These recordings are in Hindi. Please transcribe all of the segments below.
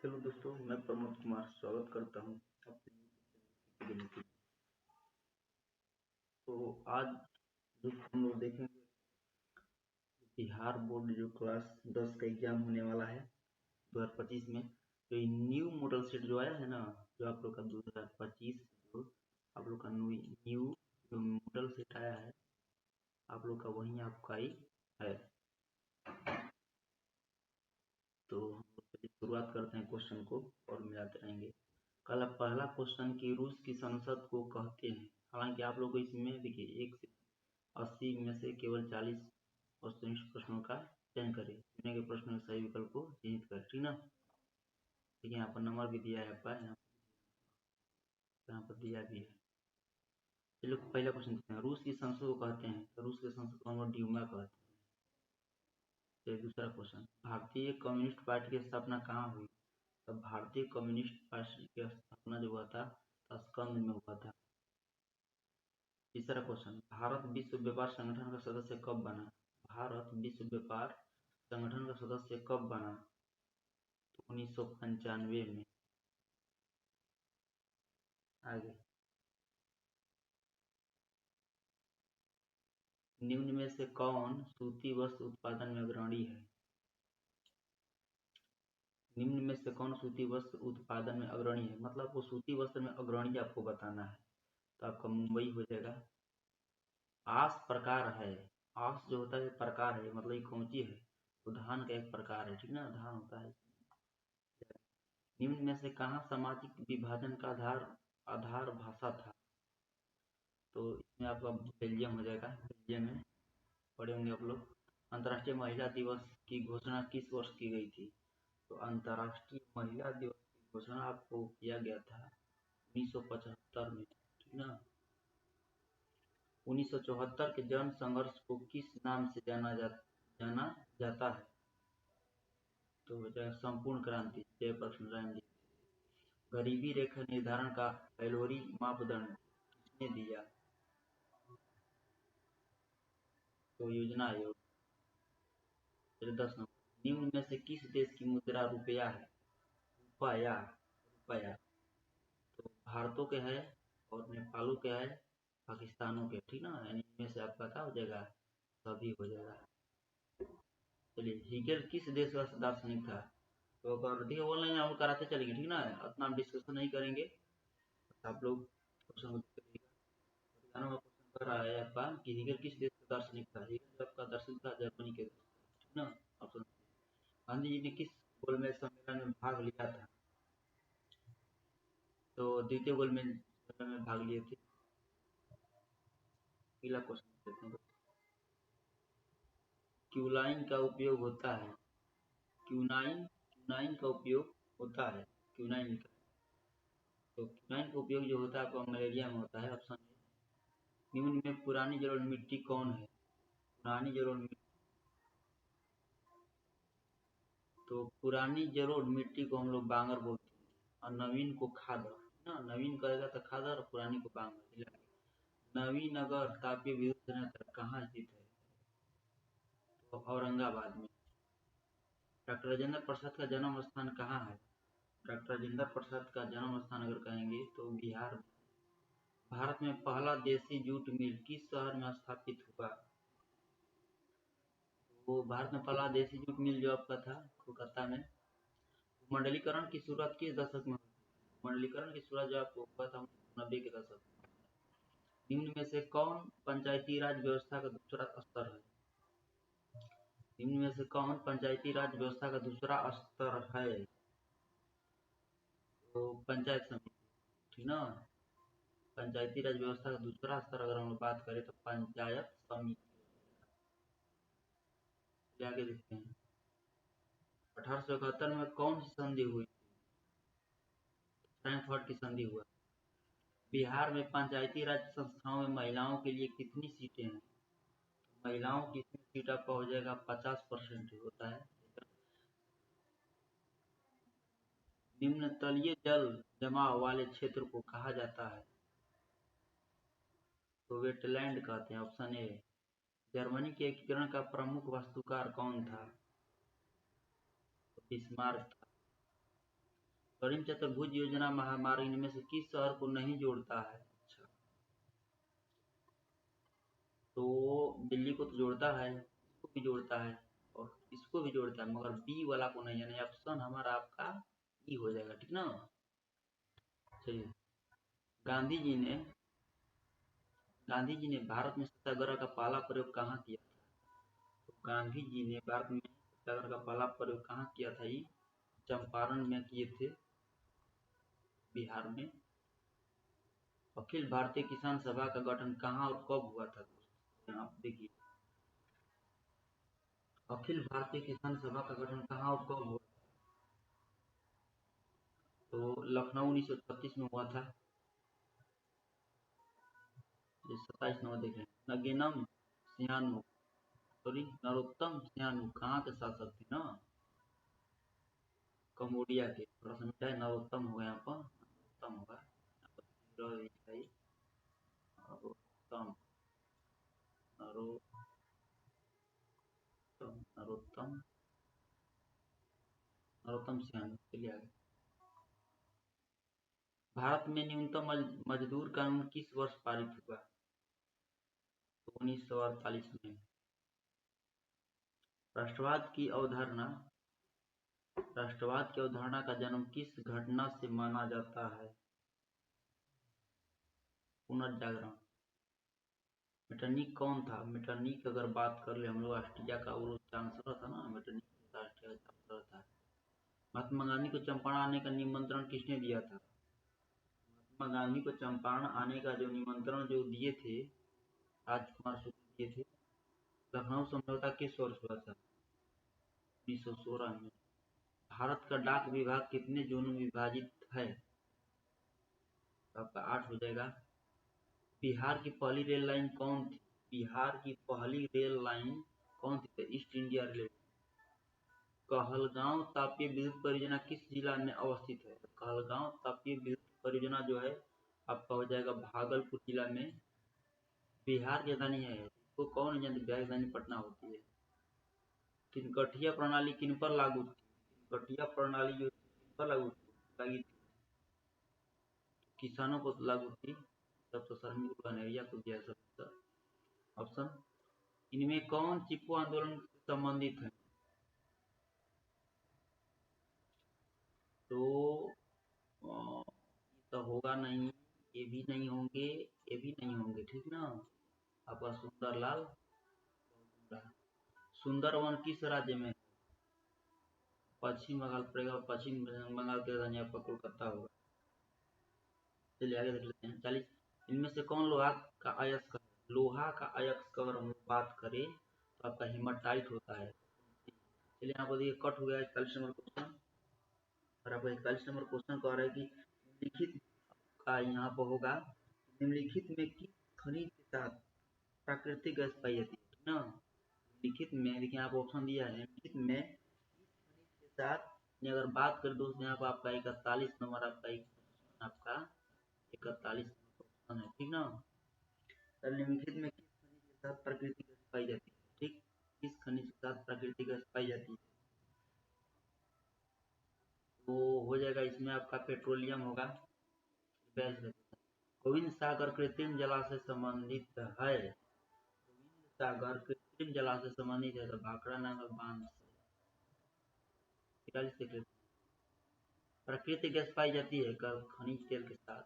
हेलो दोस्तों, मैं प्रमोद कुमार स्वागत करता हूँ अपने यूट्यूब चैनल की। तो आज जो हम लोग देखेंगे बिहार बोर्ड जो क्लास 10 का एग्जाम होने वाला है 2025 में। तो ये न्यू मॉडल सेट जो आया है ना, जो आप लोग का 2025 जो आप लोग का न्यू जो मॉडल सेट आया है, आप लोग का वही आपका ही है। तो हम लोग पहले शुरुआत करते हैं क्वेश्चन को और मिलाते रहेंगे। कल पहला क्वेश्चन कि रूस की संसद को कहते हैं। हालांकि आप लोग को इसमें देखिए 1 से 80 में से केवल 40 वस्तुनिष्ठ प्रश्नों का चयन करें। चुने गए प्रश्नों के सही विकल्प को चिन्हित करें, ठीक ना। देखिए यहाँ पर नंबर भी दिया है आपका, यहाँ पर दिया भी है। चलो पहला क्वेश्चन देखते हैं, रूस की संसद को कहते हैं। तो रूस की संसद को हम लोग ड्यूमा कहते हैं। तो दूसरा क्वेश्चन, भारतीय कम्युनिस्ट पार्टी की स्थापना कहाँ हुई। तो भारतीय कम्युनिस्ट पार्टी की स्थापना जो हुआ था ताशकंद में हुआ था। तीसरा क्वेश्चन, भारत विश्व व्यापार संगठन का सदस्य कब बना। भारत विश्व व्यापार संगठन का सदस्य कब बना। तो 1995 में। आगे, निम्न में से कौन सूती वस्त्र उत्पादन में अग्रणी है। निम्न में से कौन सूती वस्त्र उत्पादन में अग्रणी है, मतलब वो सूती वस्त्र में अग्रणी आपको बताना है। तो आपका मुंबई हो जाएगा। आस प्रकार है, आस जो होता है प्रकार है, मतलब ये कौची है, तो धान का एक प्रकार है, ठीक ना, धान होता है। निम्न में से कहाँ सामाजिक विभाजन का आधार भाषा था। तो इसमें आपका बेल्जियम हो जाएगा। बेल्जियम में पढ़े होंगे आप लोग। अंतर्राष्ट्रीय महिला दिवस की घोषणा किस वर्ष की गई थी। तो अंतर्राष्ट्रीय महिला दिवस की घोषणा आपको किया गया था 1975 में, ठीक ना। 1974 के जन संघर्ष को किस नाम से जाना जाता है। तो संपूर्ण क्रांति, जयप्रकाश नारायण जी। गरीबी रेखा निर्धारण का कैलोरी मापदंड किसने दिया। तो योजना आयोग। 10 नंबर, निम्न में से किस देश की मुद्रा रुपया है। रुपया, रुपया। तो भारतों के है और नेपालों के है, पाकिस्तानों के, ठीक ना। यानी इनमें से आपका क्या हो जाएगा, सभी हो जाएगा। चलिए, हीगल किस देश का दार्शनिक था। तो अगर ठीक है ऑनलाइन हम कराते चलेंगे, ठीक ना, उतना हम डिस्कशन नहीं करेंगे। आप लोग क्वेश्चन क्वेश्चन कर रहा है आपका कि हीगल किस देश का दार्शनिक था। हीगल आपका दार्शनिक था जर्मनी के, ठीक ना। ऑप्शन, गांधी जी ने किस गोलमेज सम्मेलन में भाग लिया था। तो द्वितीय गोलमेज सम्मेलन में भाग लिए थे। अगला क्वेश्चन देखते हैं, क्यूनाइन का उपयोग होता है। क्यूनाइन का उपयोग होता है, क्यूनाइन का। तो क्यूनाइन का उपयोग जो होता है आपका मलेरिया में होता है। Option A. निम्न में पुरानी जलोढ़ मिट्टी कौन है। पुरानी जलोढ़ मिट्टी, तो पुरानी जलोढ़ मिट्टी को हम लोग बांगर बोलते हैं और नवीन को खादर ना। नवीन कहेगा तो खादर और पुरानी को बांगर। नवीनगर तापीय विद्युत संयंत्र कहाँ स्थित है। तो औरंगाबाद में। डॉक्टर राजेंद्र प्रसाद का जन्म स्थान कहाँ है। डॉक्टर राजेंद्र प्रसाद का जन्म स्थान अगर कहेंगे तो बिहार में। भारत में पहला देसी जूट मिल किस शहर में स्थापित हुआ। वो भारत में पहला देसी जूट मिल जो आपका था कोलकाता में। मंडलीकरण की शुरुआत किस दशक में हुई। मंडलीकरण की शुरुआत जो आपको हुआ था 90 के दशक में। निम्न में से कौन पंचायती राज व्यवस्था का दूसरा स्तर है। निम्न में से कौन पंचायती राज व्यवस्था का दूसरा स्तर है। तो पंचायत समिति, ठीक ना। पंचायती राज व्यवस्था का दूसरा स्तर अगर हम लोग बात करें तो पंचायत समिति। आगे देखते हैं, 1871 में कौन सी संधि हुई। फ्रैंकफर्ट की संधि हुआ। बिहार में पंचायती राज संस्थाओं में महिलाओं के लिए कितनी सीटें हैं। महिलाओं की सीट आपका हो जाएगा 50% होता है। निम्न तलीय जल जमाव वाले क्षेत्र को कहा जाता है। तो वेटलैंड कहते हैं। Option A. जर्मनी के एकीकरण का प्रमुख वास्तुकार कौन था। तो बिस्मार्क था। स्वर्णिम चतुर्भुज योजना महामार्ग इनमें से किस शहर को नहीं जोड़ता है? अच्छा, तो दिल्ली को तो जोड़ता है, इसको भी जोड़ता है और इसको भी जोड़ता है, मगर बी वाला को नहीं, यानी ऑप्शन हमारा आपका ई हो जाएगा, ठीक ना। चलिए, गांधी जी ने भारत में सत्याग्रह का पहला प्रयोग कहाँ किया था? तो गांधी जी ने भारत में सत्याग्रह का पहला प्रयोग कहाँ किया था? ये चंपारण में किए थे, बिहार में। अखिल भारतीय किसान सभा का गठन कहाँ और कब हुआ था? आप देखिए, अखिल भारतीय किसान सभा का गठन कहाँ और कब हुआ? तो लखनऊ 1936 में हुआ था। 27 नंबर देख रहे हैं, नगेनम सिंहानु, सॉरी नरोत्तम सिंहानु कहाँ के शासक थे ना? कम्बोडिया के। थोड़ा सा मिटा है, नरोत्तम होगा यहाँ पर, नरोत्तम होगा यहाँ पर, नरोत्तम, नरोत्तम, नरोत्तम सिंहानु। चलिए आगे। भारत में न्यूनतम मजदूर कानून किस वर्ष पारित हुआ? तो 1948 में। राष्ट्रवाद की अवधारणा का जन्म किस घटना से माना जाता है? पुनर्जागरण। मेटरनिक कौन था? मेटरनिक अगर बात कर ले हम लोग, ऑस्ट्रिया का वो चांसलर था ना, मेटरनिक ऑस्ट्रिया का चांसलर था। महात्मा गांधी को चंपारण आने का निमंत्रण किसने दिया था? महात्मा गांधी को चंपारण आने का जो निमंत्रण जो दिए थे, राजकुमार शुक्ल दिए थे। लखनऊ समझौता किस वर्ष हुआ था? 1916 में। भारत का डाक विभाग कितने जोनों में विभाजित है? तो आपका 8 हो जाएगा। बिहार की पहली रेल लाइन कौन थी? बिहार की पहली रेल लाइन कौन थी? East India railway. कहलगांव तापीय विद्युत परियोजना किस जिला में अवस्थित है? कहलगांव तापीय विद्युत परियोजना जो है आपका हो जाएगा भागलपुर जिला में। बिहार की राजधानी है, इसको कौन नहीं जानते, बिहार की राजधानी पटना होती है। तिनकठिया प्रणाली किन पर लागू थी? तिनकठिया प्रणाली जो किन पर लागू थी? किसानों को लागू थी। तब तो शर्मिल कनेरिया को दिया सकता ऑप्शन। इनमें कौन चिपको आंदोलन से संबंधित है? तो तो होगा नहीं, ये भी नहीं होंगे, ये भी नहीं होंगे, ठीक ना। आपका सुंदरलाल, सुंदरवन किस राज्य में? पश्चिम बंगाल पड़ेगा, पश्चिम बंगाल के राजधानी आपका कोलकाता होगा। चलिए आगे देख लेते हैं। 40, इनमें से कौन लोहा का अयस्क है? लोहा का अयस्क अगर हम बात करें तो आपका हेमाटाइट होता है। चलिए यहाँ पर देखिए कट हो गया 41 नंबर क्वेश्चन, और आपका 41 नंबर क्वेश्चन कह रहा है कि लिखित का यहाँ पर होगा, निम्नलिखित में किस खनिज के साथ प्राकृतिक गैस पाई जाती है ना। लिखित में देखिए आप ऑप्शन दिया है, लिखित में के साथ अगर बात करें दोस्तों, यहाँ पर आपका 41 नंबर, आपका 41 क्वेश्चन है, ठीक ना। निम्नलिखित में किस खनिज के साथ प्राकृतिक गैस पाई जाती है? ठीक, किस खनिज के साथ प्राकृतिक गैस पाई जाती है? तो हो जाएगा इसमें आपका पेट्रोलियम होगा। गोविंद सागर कृत्रिम जलाशय संबंधित है, गोविंद सागर कृत्रिम जलाशय संबंधित है तो भाखड़ा नामक बांध से प्राकृतिक गैस पाई जाती है खनिज तेल के साथ।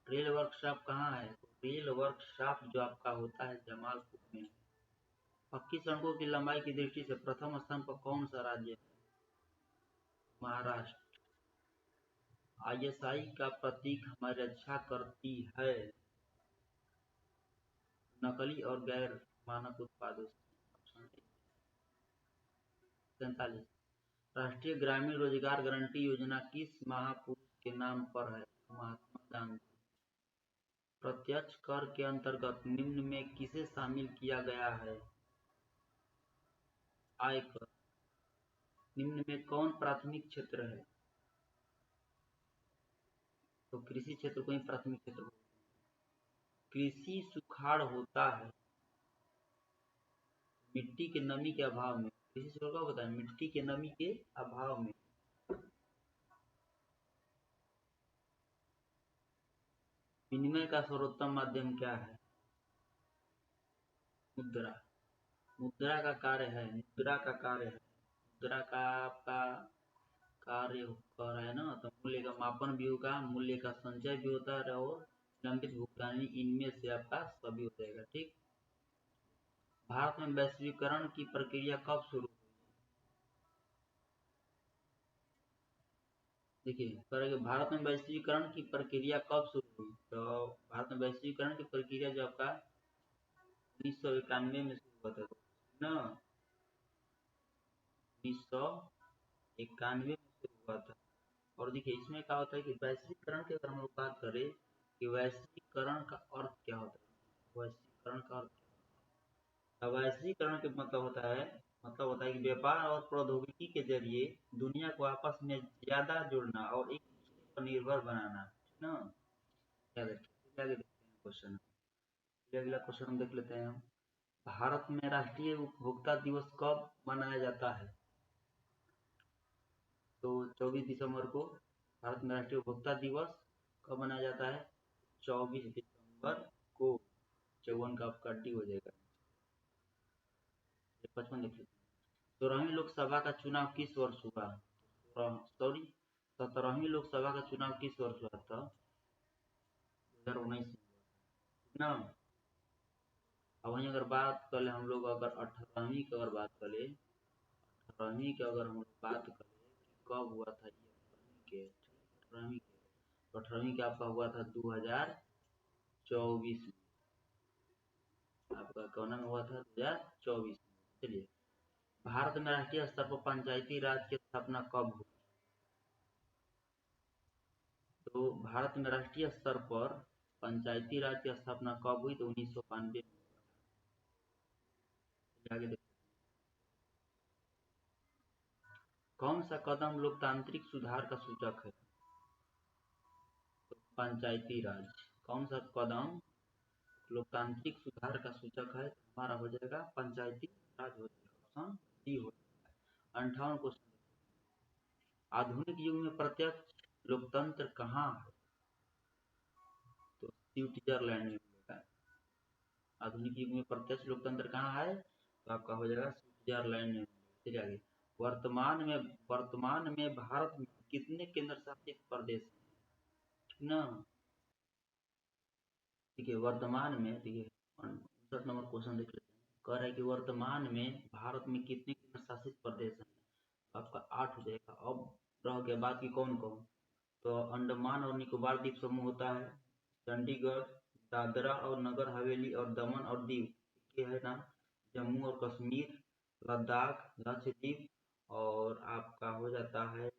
रेल वर्कशॉप कहाँ है? तो रेल वर्कशॉप जो आपका होता है जमालपुर में है। पक्की सड़कों की लंबाई की दृष्टि से प्रथम स्थान पर कौन सा राज्य है? महाराष्ट्र। ISI का प्रतीक हमारी रक्षा करती है नकली और गैर मानक उत्पादों से। 47, राष्ट्रीय ग्रामीण रोजगार गारंटी योजना किस महापुरुष के नाम पर है? महात्मा गांधी। प्रत्यक्ष कर के अंतर्गत निम्न में किसे शामिल किया गया है? आयकर। निम्न में कौन प्राथमिक क्षेत्र है? तो कृषि क्षेत्र को ही प्राथमिक क्षेत्र। कृषि सुखाड़ होता है मिट्टी के नमी के अभाव में। कृषि क्षेत्र क्या होता है? मिट्टी के नमी के अभाव में। विनिमय का सर्वोत्तम माध्यम क्या है? मुद्रा। मुद्रा का कार्य है, मुद्रा का कार्य है, मुद्रा का आपका कार्य कर रहा है ना, तो मूल्य का मापन भी होगा, मूल्य का संचय भी होता है और लंबित भुगतान, इनमें से आपका सभी हो जाएगा। ठीक। भारत में वैश्वीकरण की प्रक्रिया कब शुरू हुई? देखिए, भारत में वैश्वीकरण की प्रक्रिया कब शुरू हुई? तो भारत में वैश्वीकरण की प्रक्रिया जो आपका 1991 में शुरू हुआ था ना, 1991 में शुरू हुआ था। और देखिए इसमें क्या होता है कि वैश्वीकरण की अगर हम लोग बात करें कि वैश्वीकरण का अर्थ क्या होता है, वैश्वीकरण का अर्थ, वैश्वीकरण के मतलब होता है कि व्यापार और प्रौद्योगिकी के जरिए दुनिया को आपस में ज्यादा जुड़ना और एक दूसरे पर निर्भर बनाना, है ना। क्या देखते हैं क्वेश्चन, अगला क्वेश्चन हम देख लेते हैं हम। भारत में राष्ट्रीय उपभोक्ता दिवस कब मनाया जाता है? तो 24 दिसंबर को भारत में राष्ट्रीय उपभोक्ता दिवस कब मनाया जाता है? 24 दिसंबर को। 54 का आपका डी हो जाएगा। 55 देख लेते हैं। 16वीं लोकसभा का चुनाव किस वर्ष हुआ? सॉरी, 17वीं लोकसभा का चुनाव किस वर्ष हुआ था? 2019 में ना। अब वहीं अगर बात कर ले हम लोग, अगर 18वीं की अगर बात करें, 18वीं की अगर हम लोग बात करें कि कब हुआ था ये 18वीं के, तो 18वीं का आपका हुआ था 2024 में। आपका कोना में हुआ था 2024 में। चलिए, भारत में राष्ट्रीय स्तर पर पंचायती राज की स्थापना कब हुई? तो भारत में राष्ट्रीय स्तर पर पंचायती राज की स्थापना कब हुई? तो 1992 में। आगे देखते हैं। कौन सा कदम लोकतांत्रिक सुधार का सूचक है? तो पंचायती राज। कौन सा कदम लोकतांत्रिक सुधार का सूचक है? हमारा हो जाएगा पंचायती राज हो जाएगा, ऑप्शन डी हो जाएगा। 58 क्वेश्चन। आधुनिक युग में प्रत्यक्ष लोकतंत्र कहाँ है? तो स्विट्जरलैंड में मिलेगा। आधुनिक युग में प्रत्यक्ष लोकतंत्र कहाँ है? तो आपका हो जाएगा स्विट्जरलैंड में। चलिए आगे। वर्तमान में भारत में कितने केंद्र शासित प्रदेश हैं ना? ठीक है, वर्तमान में देखिए 59 नंबर क्वेश्चन देख लेते हैं। कह रहा है कि वर्तमान में भारत में कितने केंद्र शासित प्रदेश हैं? आपका 8 हो जाएगा। अब रह गया बाकी कौन कौन, तो अंडमान और निकोबार द्वीप समूह होता है, चंडीगढ़, दादरा और नगर हवेली और दमन और दीव, ये है ना, जम्मू और कश्मीर, लद्दाख, लक्षद्वीप, और आपका हो जाता है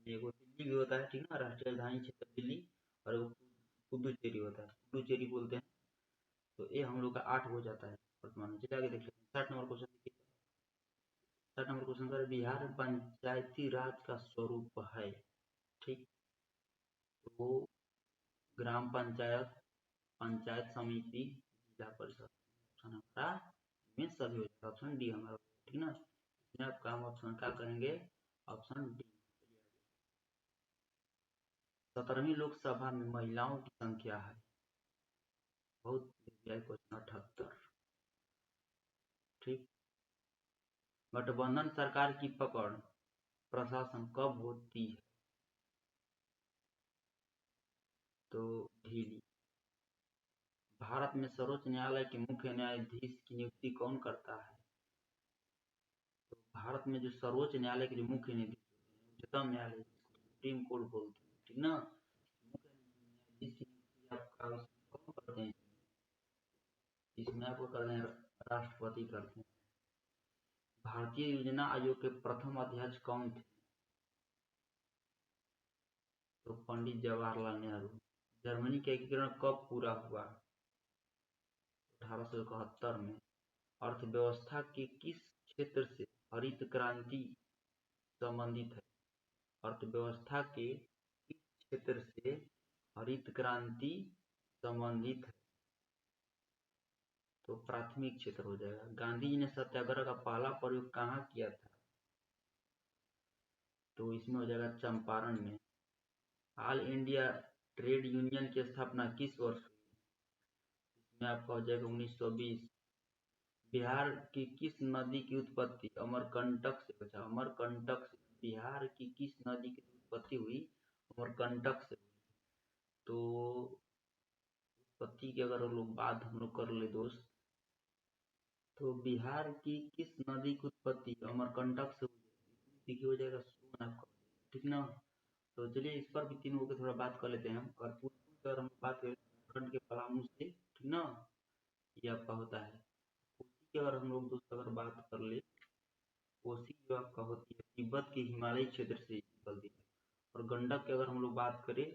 एगो दिल्ली भी होता है, ठीक ना, राष्ट्रीय राजधानी क्षेत्र दिल्ली, और वो पुदुचेरी होता है, पुदुचेरी बोलते हैं। तो ये हम लोग का 8 हो जाता है वर्तमान में। चलिए आगे देख लेते हैं 60 नंबर क्वेश्चन देखिए। 60 नंबर क्वेश्चन का बिहार में पंचायती राज का स्वरूप है, ठीक। तो ग्राम पंचायत, पंचायत समिति, जिला परिषद, ऑप्शन हमारा में सभी हो जाएगा, ऑप्शन डी हमारा, ठीक ना। इसमें आप काम ऑप्शन क्या करेंगे? Option D. 17वीं लोकसभा में महिलाओं की संख्या है, बहुत क्वेश्चन 78, ठीक। गठबंधन सरकार की पकड़ प्रशासन कब होती है? तो ढीली। भारत में सर्वोच्च न्यायालय के मुख्य न्यायाधीश की नियुक्ति कौन करता है? तो भारत में जो सर्वोच्च न्यायालय के जो मुख्य न्यायाधीश, उच्चतम न्यायालय, सुप्रीम कोर्ट बोलते हैं, ठीक ना, मुख्य न्यायाधीश की नियुक्ति आपका कौन करते हैं? इसमें आपको कर रहे हैं राष्ट्रपति करते हैं। भारतीय योजना आयोग के प्रथम अध्यक्ष कौन थे? तो पंडित जवाहरलाल नेहरू। जर्मनी का एकीकरण कब पूरा हुआ? 1871 में। अर्थव्यवस्था के किस क्षेत्र से हरित क्रांति संबंधित है? अर्थव्यवस्था के किस क्षेत्र से हरित क्रांति संबंधित है? तो प्राथमिक क्षेत्र हो जाएगा। गांधी जी ने सत्याग्रह का पहला प्रयोग कहाँ किया था? तो इसमें हो जाएगा चंपारण में। ऑल इंडिया ट्रेड यूनियन की स्थापना किस वर्ष हुई? इसमें आपका हो जाएगा 1920। बिहार की किस नदी की उत्पत्ति अमरकंटक से, बचा अमरकंटक से, बिहार की किस नदी की उत्पत्ति हुई? अमरकंटक से। तो उत्पत्ति की अगर बात हम लोग कर ले दोस्त, तो बिहार की किस नदी की उत्पत्ति अमरकंटक से हुई, हो जाएगा सोन आपका, ठीक ना। तो चलिए इस पर भी तीनों की थोड़ा बात कर लेते हैं हम। और अगर हम बात करें उत्तराखंड के पलामू से, ठीक ना, ये आपका होता है। कोसी की अगर हम लोग दोस्त अगर बात कर ले, कोसी जो आपका होती है तिब्बत के हिमालयी क्षेत्र से निकलती है। और गंडक की अगर हम लोग बात करें,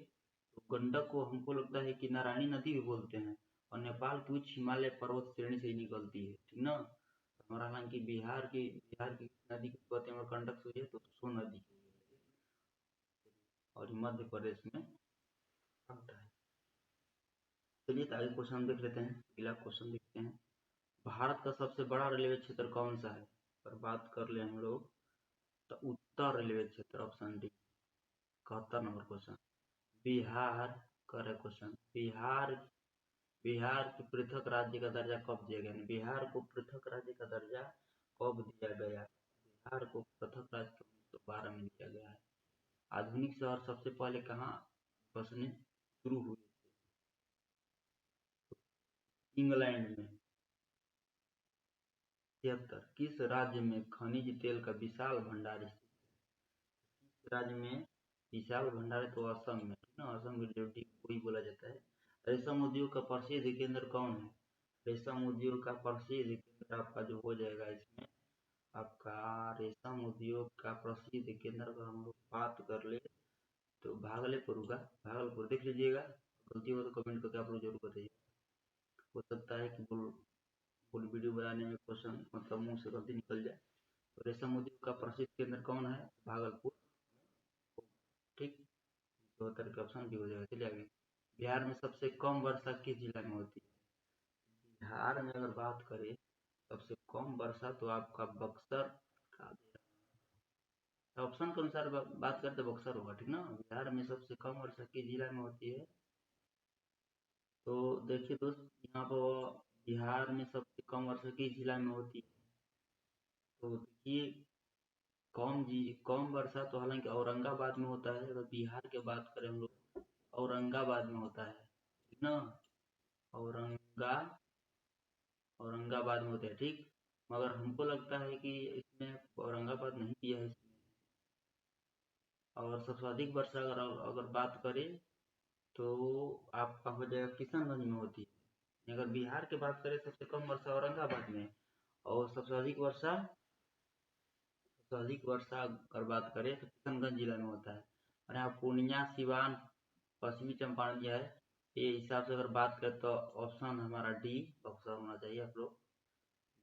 तो गंडक को हमको लगता है कि नारायणी नदी भी बोलते हैं, और नेपाल की उच्च हिमालय पर्वत श्रेणी से ही निकलती है, ठीक ना। हमारा हालांकि बिहार की नदी की उत्पत्ति अमरकंटक से हुई है, तो सोन नदी की, और मध्य प्रदेश में आता है। चलिए तो आगे क्वेश्चन देख लेते हैं। अगला क्वेश्चन देखते हैं, भारत का सबसे बड़ा रेलवे क्षेत्र कौन सा है? पर बात कर ले हम लोग, तो उत्तर रेलवे क्षेत्र, option D. 71 number question, Bihar का क्वेश्चन, बिहार की पृथक राज्य का दर्जा कब दिया गया? बिहार को पृथक राज्य का दर्जा कब दिया गया? बिहार को पृथक राज्य 1912 में दिया गया है। आधुनिक शहर सबसे पहले कहाँ बसने शुरू हुए? इंग्लैंड में। 73, किस राज्य में खनिज तेल का विशाल भंडार स्थित है? किस राज्य में विशाल भंडार है? तो असम में, ठीक ना। असम की ड्यूटी को ही बोला जाता है। रेशम उद्योग का प्रसिद्ध केंद्र कौन है? रेशम उद्योग का प्रसिद्ध केंद्र आपका जो हो जाएगा इसमें आपका, रेशम उद्योग का प्रसिद्ध केंद्र अगर हम लोग बात कर ले, तो भागलपुर होगा। भागलपुर देख लीजिएगा, गलती हो तो कमेंट करके आप लोग जरूर बताइए। हो सकता है कि फुल वीडियो बनाने में क्वेश्चन मतलब मुंह से गलती निकल जाए। तो रेशम उद्योग का प्रसिद्ध केंद्र कौन है? भागलपुर, ठीक। 74 का ऑप्शन भी हो जाएगा। चलिए आगे, बिहार में सबसे कम वर्षा किस जिला में होती है? बिहार में अगर बात करें सबसे कम वर्षा, तो आपका बक्सर का, ऑप्शन के अनुसार बात करते बक्सर होगा, ठीक ना। बिहार में सबसे कम वर्षा किस जिला में होती है? तो देखिए दोस्त, यहाँ पर बिहार में सबसे कम वर्षा किस जिला में होती है? तो देखिए, कम वर्षा तो हालांकि औरंगाबाद में होता है। अगर बिहार की बात करें हम लोग, औरंगाबाद में होता है, ठीक ना। औरंगा औरंगाबाद में होता है, ठीक। मगर हमको लगता है कि इसमें औरंगाबाद नहीं दिया है इसमें। और सबसे अधिक वर्षा अगर बात करें, तो आपका हो जाएगा किशनगंज में होती है। अगर बिहार की बात करें सबसे कम वर्षा औरंगाबाद में, और सबसे अधिक वर्षा अगर बात करें तो किशनगंज जिला में होता है। और यहाँ पूर्णिया, सिवान, पश्चिमी चंपारण दिया है। ये हिसाब से अगर बात करें तो ऑप्शन हमारा डी बक्सर होना चाहिए। आप लोग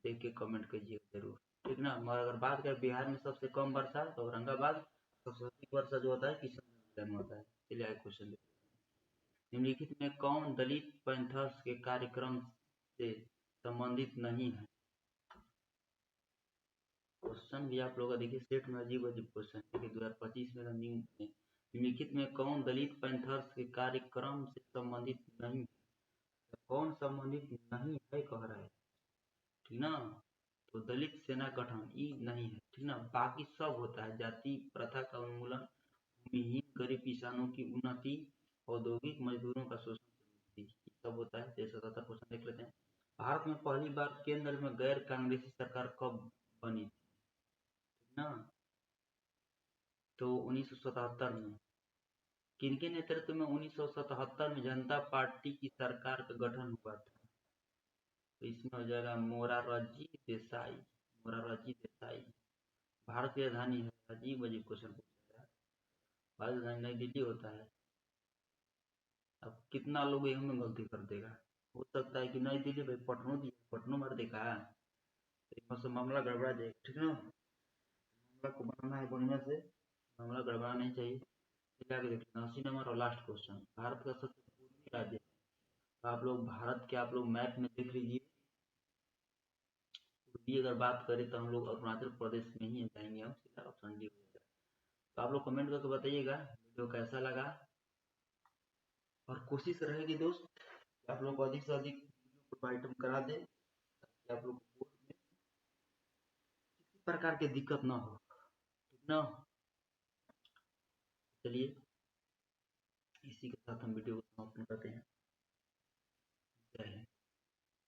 देख के कमेंट कीजिएगा जरूर, ठीक ना। मगर अगर बात करें बिहार में सबसे कम वर्षा, तो औरंगाबाद, सबसे अधिक वर्षा जो होता है किशनगंज जिला में होता है। चलिए आगे क्वेश्चन देखते हैं, निम्नलिखित में कौन दलित पैंथर्स के कार्यक्रम से संबंधित नहीं है? क्वेश्चन भी आप लोग देखिए सेट में अजीब अजीब क्वेश्चन है, 2025 में रनिंग में। निम्नलिखित में कौन दलित पैंथर्स के कार्यक्रम से संबंधित नहीं है? तो कौन संबंधित नहीं है कह रहा है, ठीक ना। तो दलित सेना गठन ई नहीं है, ठीक ना। बाकी सब होता है, जाति प्रथा का उन्मूलन, भूमिहीन गरीब किसानों की उन्नति, औद्योगिक मजदूरों का शोषण से मुक्ति, सब होता है। 77 क्वेश्चन देख लेते हैं, भारत में पहली बार केंद्र में गैर कांग्रेसी सरकार कब बनी थी? ना, तो 1977 में। किनके नेतृत्व में 1977 में जनता पार्टी की सरकार का गठन हुआ था? तो इसमें हो जाएगा मोरारजी देसाई, मोरारजी देसाई। भारत की राजधानी है, अजीब अजीब क्वेश्चन पूछा है। भारत राजधानी नई दिल्ली होता है। अब कितना लोग में गलती कर देगा? हो सकता है कि नई दिल्ली भाई पटनो दी, पटनो मार देखा, तो मामला गड़बड़ा जाएगा, ठीक ना। मामला को बनाना है बढ़िया से, मामला गड़बड़ा नहीं चाहिए। आगे देखते हैं 80 नंबर और लास्ट क्वेश्चन, भारत का सबसे पूर्वी राज्य, तो आप लोग भारत के आप लोग मैप में देख लीजिए। पूर्वी अगर बात करें तो हम लोग अरुणाचल प्रदेश में ही जाएंगे हम, सीधा ऑप्शन डी हो जाएगा। तो आप लोग कमेंट करके बताइएगा वीडियो कैसा लगा। और कोशिश रहेगी दोस्त कि आप लोग को अधिक से अधिक वीडियो प्रोवाइड करा दें, ताकि आप लोग को बोर्ड में किसी प्रकार की दिक्कत ना हो, ठीक ना। चलिए इसी के साथ हम वीडियो को समाप्त करते हैं। जय हिंद।